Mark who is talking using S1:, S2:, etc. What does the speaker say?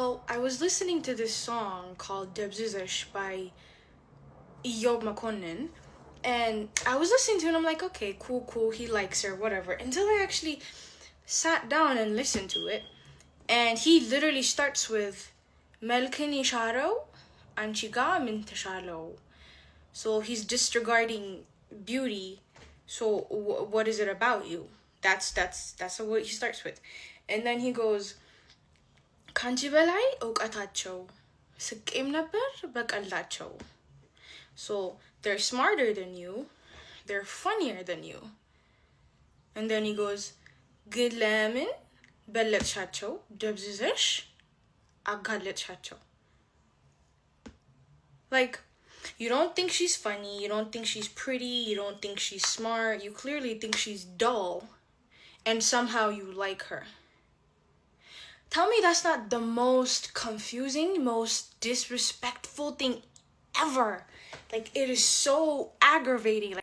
S1: Well, I was listening to this song called Debzizish by Eyob Makonnen, and I was listening to it and I'm like, okay, cool, he likes her, whatever. Until I actually sat down and listened to it, and he literally starts with Melkini Sharo Anchiga Mintashalo. So he's disregarding beauty. So what is it about you? That's what he starts with. And then he goes, ካንቺ በላይ እውቀታቸው ስቄም ነበር በቀላቸው. So they're smarter than you, they're funnier than you. And then he goes, ግን ለምን በለጥሻቸው ደብዝዘሽ አጋለጥሻቸው. Like, you don't think she's funny, you don't think she's pretty, you don't think she's smart, you clearly think she's dull, and somehow you like her. Tell me that's not the most confusing, most disrespectful thing ever. Like, it is so aggravating.